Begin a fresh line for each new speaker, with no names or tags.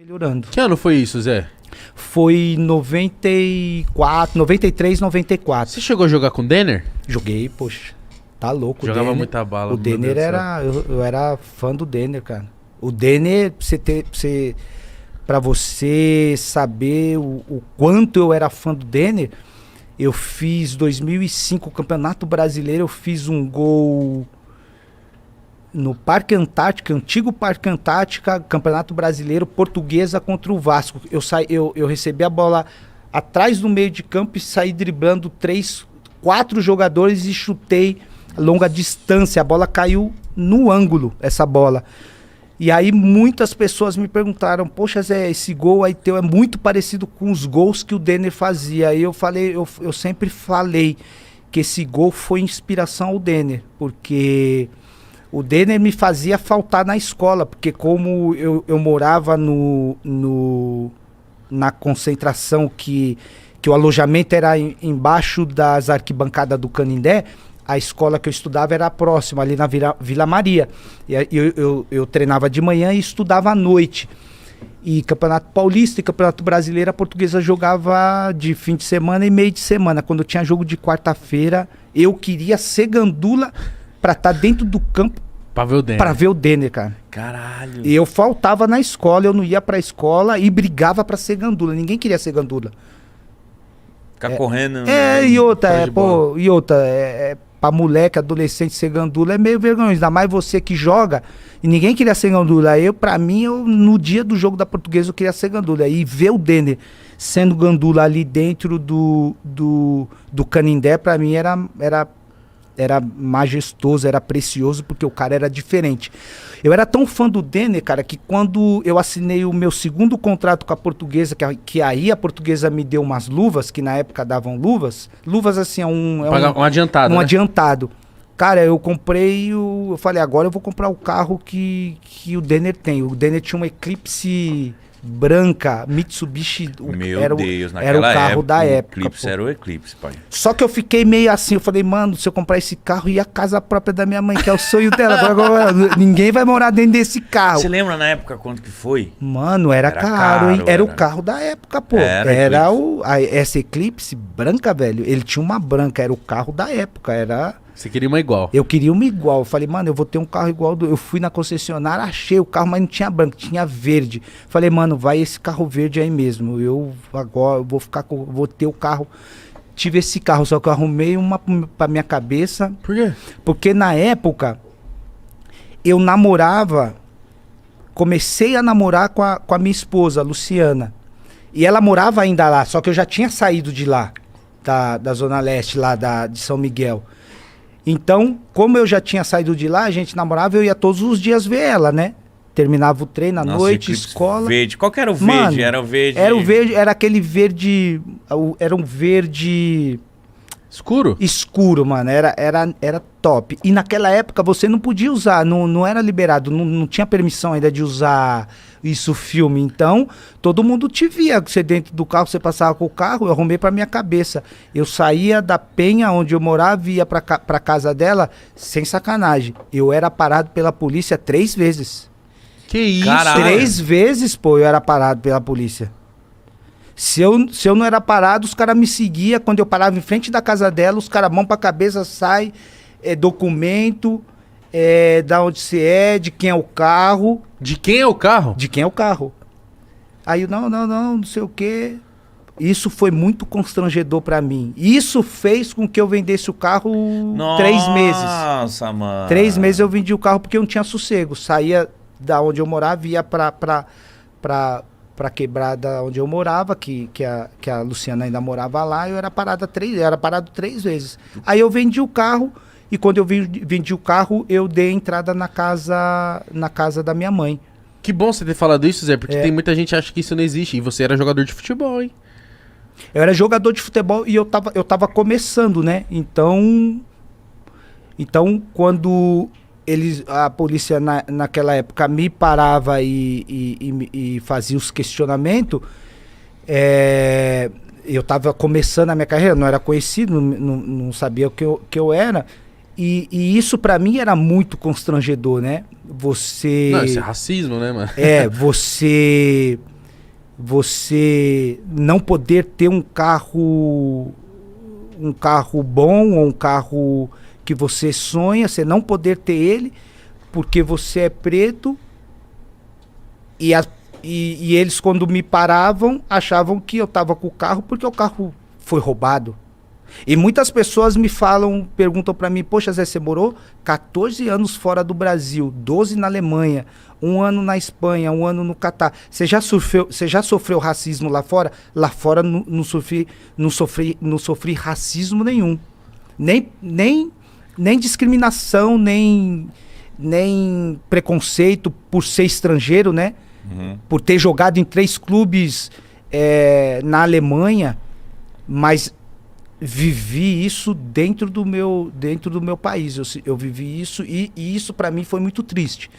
melhorando.
Que ano foi isso, Zé?
Foi 94, 93, 94.
Você chegou a jogar com o Denner?
Joguei, poxa. Tá louco.
Jogava
Denner,
muita bala.
O Denner era... Eu era fã do Denner, cara. O Denner, pra você saber o quanto eu era fã do Denner, eu fiz 2005, o Campeonato Brasileiro, eu fiz um gol no Parque Antártica, antigo Parque Antártica, Campeonato Brasileiro, Portuguesa contra o Vasco. Eu recebi a bola atrás do meio de campo e saí driblando 4 jogadores e chutei longa distância. A bola caiu no ângulo, essa bola. E aí muitas pessoas me perguntaram, poxa Zé, esse gol aí teu é muito parecido com os gols que o Denner fazia. Aí eu falei, eu sempre falei que esse gol foi inspiração ao Denner, porque o Denner me fazia faltar na escola, porque como eu morava na concentração que o alojamento era embaixo das arquibancadas do Canindé, a escola que eu estudava era próxima, ali na Vila Maria. E eu treinava de manhã e estudava à noite. E Campeonato Paulista e Campeonato Brasileiro, a Portuguesa jogava de fim de semana e meio de semana. Quando tinha jogo de quarta-feira, eu queria ser gandula pra estar dentro do campo
pra ver o Denner.
Pra ver o Denner, cara.
Caralho.
E eu faltava na escola, eu não ia pra escola e brigava pra ser gandula. Ninguém queria ser gandula.
Ficar correndo.
E outra, pra moleque, adolescente ser gandula é meio vergonhoso. Ainda mais você que joga e ninguém queria ser gandula. Pra mim, no dia do jogo da Portuguesa, eu queria ser gandula. E ver o Denner sendo gandula ali dentro do Canindé, pra mim era majestoso, era precioso, porque o cara era diferente. Eu era tão fã do Denner, cara, que quando eu assinei o meu segundo contrato com a Portuguesa, que aí a Portuguesa me deu umas luvas, que na época davam luvas assim, um
adiantado,
um
né?
adiantado. Cara, eu comprei, eu falei, agora eu vou comprar o carro que o Denner tem. O Denner tinha uma Eclipse branca, Mitsubishi, era o carro da época.
Eclipse era o Eclipse, pai.
Só que eu fiquei meio assim, eu falei, mano, se eu comprar esse carro e a casa própria da minha mãe, que é o sonho dela, agora, ninguém vai morar dentro desse carro.
Você lembra na época quanto que foi?
Mano, era caro, hein? Era o carro da época, pô. Essa Eclipse branca, velho, ele tinha uma branca, era o carro da época, era...
Você queria uma igual?
Eu queria uma igual. Eu falei, mano, eu vou ter um carro igual Eu fui na concessionária, achei o carro, mas não tinha branco, tinha verde. Falei, mano, vai esse carro verde aí mesmo. Eu vou ter o carro. Tive esse carro, só que eu arrumei uma pra minha cabeça.
Por quê?
Porque na época eu namorava, comecei a namorar com a minha esposa, Luciana. E ela morava ainda lá, só que eu já tinha saído de lá, da Zona Leste, lá de São Miguel. Então, como eu já tinha saído de lá, a gente namorava, eu ia todos os dias ver ela, né? Terminava o treino à noite, escola.
Verde. Qual que era o verde?
Mano,
era o verde.
Era o verde, era aquele verde. Era um verde.
Escuro?
Escuro, mano. Era top. E naquela época você não podia usar, não era liberado, não tinha permissão ainda de usar isso filme. Então, todo mundo te via. Você dentro do carro, você passava com o carro, eu arrumei pra minha cabeça. Eu saía da Penha, onde eu morava, e ia pra casa dela, sem sacanagem. Eu era parado pela polícia 3 vezes.
Que isso?
Caralho.
3 vezes, pô, eu era parado pela polícia. Se eu não era parado, os caras me seguiam. Quando eu parava em frente da casa dela, os caras mão pra cabeça, sai, documento, da onde você é, de quem é o carro.
De quem é o carro?
De quem é o carro. Aí eu, não sei o quê. Isso foi muito constrangedor pra mim. Isso fez com que eu vendesse o carro 3 meses.
Nossa, mano.
3 meses eu vendi o carro porque eu não tinha sossego. Saía da onde eu morava, ia pra quebrada onde eu morava, que a Luciana ainda morava lá, eu era parado 3 vezes. Aí eu vendi o carro, e quando eu vendi o carro, eu dei entrada na casa da minha mãe.
Que bom você ter falado isso, Zé, porque tem muita gente que acha que isso não existe, e você era jogador de futebol, hein?
Eu era jogador de futebol e eu tava começando, né? Então quando a polícia naquela época me parava e fazia os questionamentos, eu tava começando a minha carreira, não era conhecido, não sabia o que eu era. E isso pra mim era muito constrangedor, né? Você...
Não, isso é racismo, né, mano?
Você não poder ter um carro bom ou um carro que você sonha, você não poder ter ele porque você é preto e eles quando me paravam achavam que eu tava com o carro porque o carro foi roubado. E muitas pessoas me perguntam pra mim, poxa Zé, você morou 14 anos fora do Brasil, 12 na Alemanha, 1 ano na Espanha, 1 ano no Catar. Você já sofreu racismo lá fora? Lá fora não sofri racismo nenhum. Nem discriminação, nem preconceito por ser estrangeiro, né? Por ter jogado em 3 clubes na Alemanha, mas vivi isso dentro do meu país. Eu vivi isso e isso para mim foi muito triste.